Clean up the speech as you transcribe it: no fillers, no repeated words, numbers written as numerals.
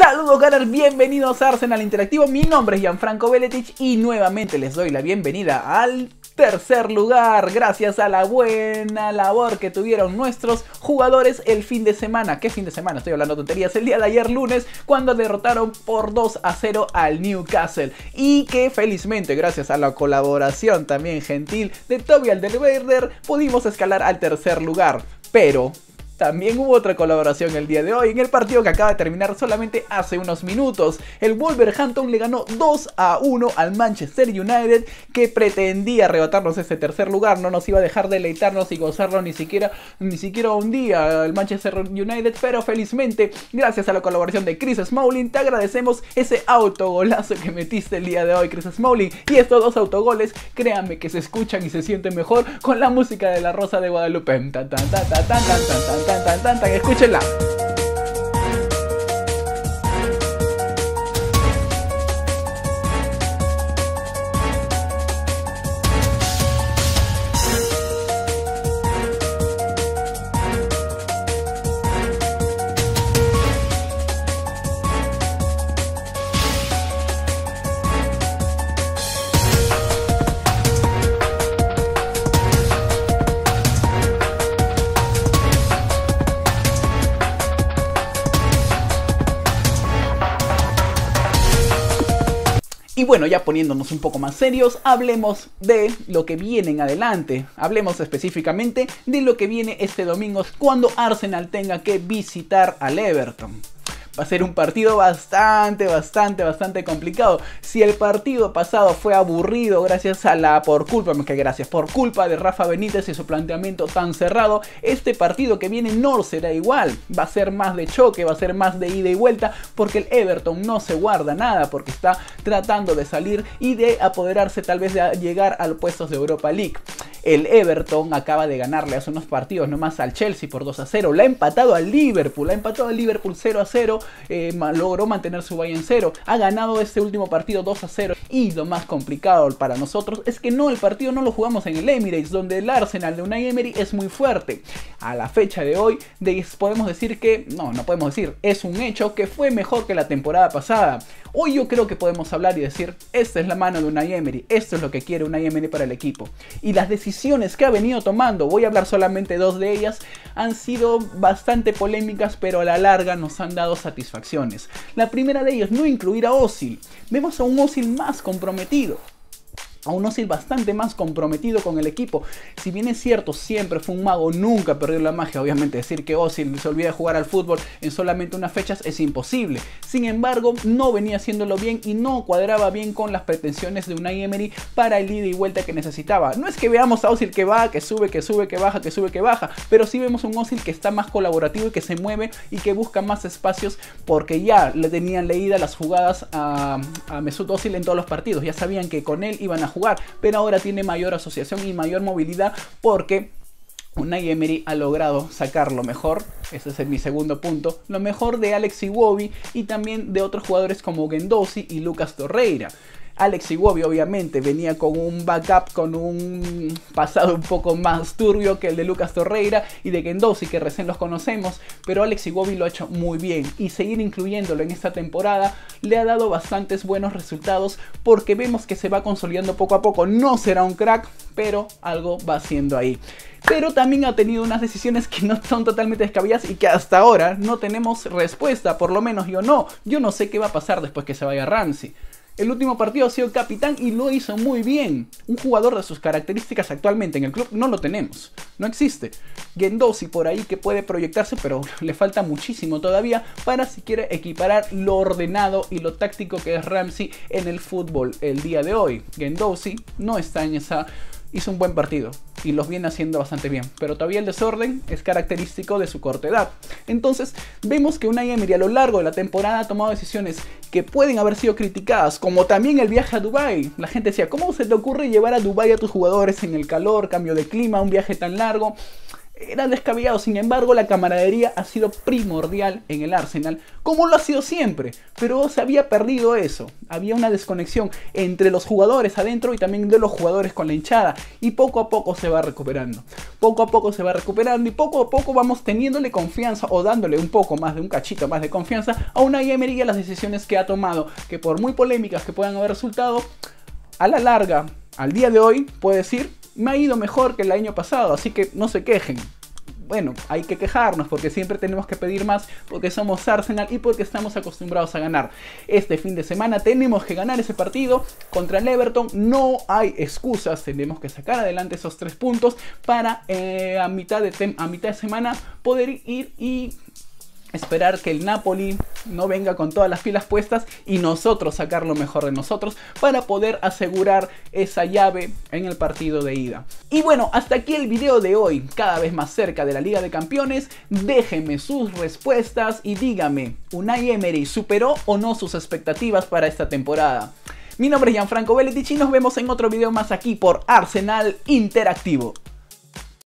Saludos Gunners, bienvenidos a Arsenal Interactivo. Mi nombre es Gianfranco Beletic y nuevamente les doy la bienvenida al tercer lugar, gracias a la buena labor que tuvieron nuestros jugadores el fin de semana. ¿Qué fin de semana? Estoy hablando tonterías. El día de ayer lunes, cuando derrotaron por 2-0 al Newcastle. Y que felizmente, gracias a la colaboración también gentil de Toby Alderweireld, pudimos escalar al tercer lugar. Pero también hubo otra colaboración el día de hoy, en el partido que acaba de terminar solamente hace unos minutos. El Wolverhampton le ganó 2-1 al Manchester United, que pretendía arrebatarnos ese tercer lugar. No nos iba a dejar deleitarnos y gozarlo ni siquiera un día el Manchester United. Pero felizmente, gracias a la colaboración de Chris Smalling, te agradecemos ese autogolazo que metiste el día de hoy, Chris Smalling. Y estos dos autogoles, créanme que se escuchan y se sienten mejor con la música de La Rosa de Guadalupe. Tan, tan, tan, tan, tan, tan, tan. Escúchenla. Y bueno, ya poniéndonos un poco más serios, hablemos de lo que viene en adelante. Hablemos específicamente de lo que viene este domingo cuando Arsenal tenga que visitar al Everton. Va a ser un partido bastante complicado. Si el partido pasado fue aburrido por culpa de Rafa Benítez y su planteamiento tan cerrado, este partido que viene no será igual. Va a ser más de choque, va a ser más de ida y vuelta, porque el Everton no se guarda nada, porque está tratando de salir y de apoderarse tal vez de llegar a los puestos de Europa League. El Everton acaba de ganarle hace unos partidos nomás al Chelsea por 2-0. Le ha empatado al Liverpool 0-0. Logró mantener su valla en 0. Ha ganado este último partido 2-0. Y lo más complicado para nosotros es que el partido no lo jugamos en el Emirates, donde el Arsenal de Unai Emery es muy fuerte. A la fecha de hoy podemos decir que, no podemos decir, es un hecho que fue mejor que la temporada pasada. Hoy yo creo que podemos hablar y decir, esta es la mano de Unai Emery, esto es lo que quiere Unai Emery para el equipo. Y las decisiones que ha venido tomando, voy a hablar solamente dos de ellas, han sido bastante polémicas, pero a la larga nos han dado satisfacciones. La primera de ellas, no incluir a Özil. Vemos a un Özil más comprometido. A un Özil bastante más comprometido con el equipo. Si bien es cierto, siempre fue un mago, nunca perdió la magia. Obviamente decir que Özil se olvida de jugar al fútbol en solamente unas fechas es imposible. Sin embargo, no venía haciéndolo bien y no cuadraba bien con las pretensiones de Unai Emery para el ida y vuelta que necesitaba. No es que veamos a Özil que va, que sube, que baja, que sube, que baja, pero sí vemos un Özil que está más colaborativo y que se mueve y que busca más espacios, porque ya le tenían leídas las jugadas a Mesut Özil en todos los partidos. Ya sabían que con él iban a jugar, pero ahora tiene mayor asociación y mayor movilidad, porque Unai Emery ha logrado sacar lo mejor, ese es mi segundo punto, lo mejor de Alex Iwobi y también de otros jugadores como Guendouzi y Lucas Torreira. Alex Iwobi obviamente venía con un backup, con un pasado un poco más turbio que el de Lucas Torreira y de Guendouzi, que recién los conocemos, pero Alex Iwobi lo ha hecho muy bien y seguir incluyéndolo en esta temporada le ha dado bastantes buenos resultados, porque vemos que se va consolidando poco a poco. No será un crack, pero algo va haciendo ahí. Pero también ha tenido unas decisiones que no son totalmente descabelladas y que hasta ahora no tenemos respuesta, por lo menos yo no sé qué va a pasar después que se vaya Ramsey. El último partido ha sido capitán y lo hizo muy bien. Un jugador de sus características actualmente en el club no lo tenemos. No existe. Guendouzi por ahí que puede proyectarse, pero le falta muchísimo todavía para siquiera equiparar lo ordenado y lo táctico que es Ramsey en el fútbol el día de hoy. Guendouzi no está en esa... Hizo un buen partido y los viene haciendo bastante bien, pero todavía el desorden es característico de su corta edad. Entonces vemos que Unai Emery a lo largo de la temporada ha tomado decisiones que pueden haber sido criticadas, como también el viaje a Dubái. La gente decía, ¿cómo se te ocurre llevar a Dubái a tus jugadores en el calor, cambio de clima, un viaje tan largo? era descabellado. Sin embargo, la camaradería ha sido primordial en el Arsenal, como lo ha sido siempre, pero se había perdido eso. Había una desconexión entre los jugadores adentro y también de los jugadores con la hinchada, y poco a poco se va recuperando. Poco a poco se va recuperando y poco a poco vamos teniéndole confianza o dándole un poco más de un cachito más de confianza a Unai Emery y a las decisiones que ha tomado, que por muy polémicas que puedan haber resultado, a la larga, al día de hoy, puedo decir, me ha ido mejor que el año pasado, así que no se quejen. Bueno, hay que quejarnos porque siempre tenemos que pedir más, porque somos Arsenal y porque estamos acostumbrados a ganar. Este fin de semana tenemos que ganar ese partido contra el Everton, no hay excusas, tenemos que sacar adelante esos 3 puntos para a mitad de semana poder ir y esperar que el Napoli no venga con todas las pilas puestas y nosotros sacar lo mejor de nosotros para poder asegurar esa llave en el partido de ida. Y bueno, hasta aquí el video de hoy, cada vez más cerca de la Liga de Campeones. Déjenme sus respuestas y díganme, ¿Unai Emery superó o no sus expectativas para esta temporada? Mi nombre es Gianfranco Veletich y nos vemos en otro video más aquí por Arsenal Interactivo.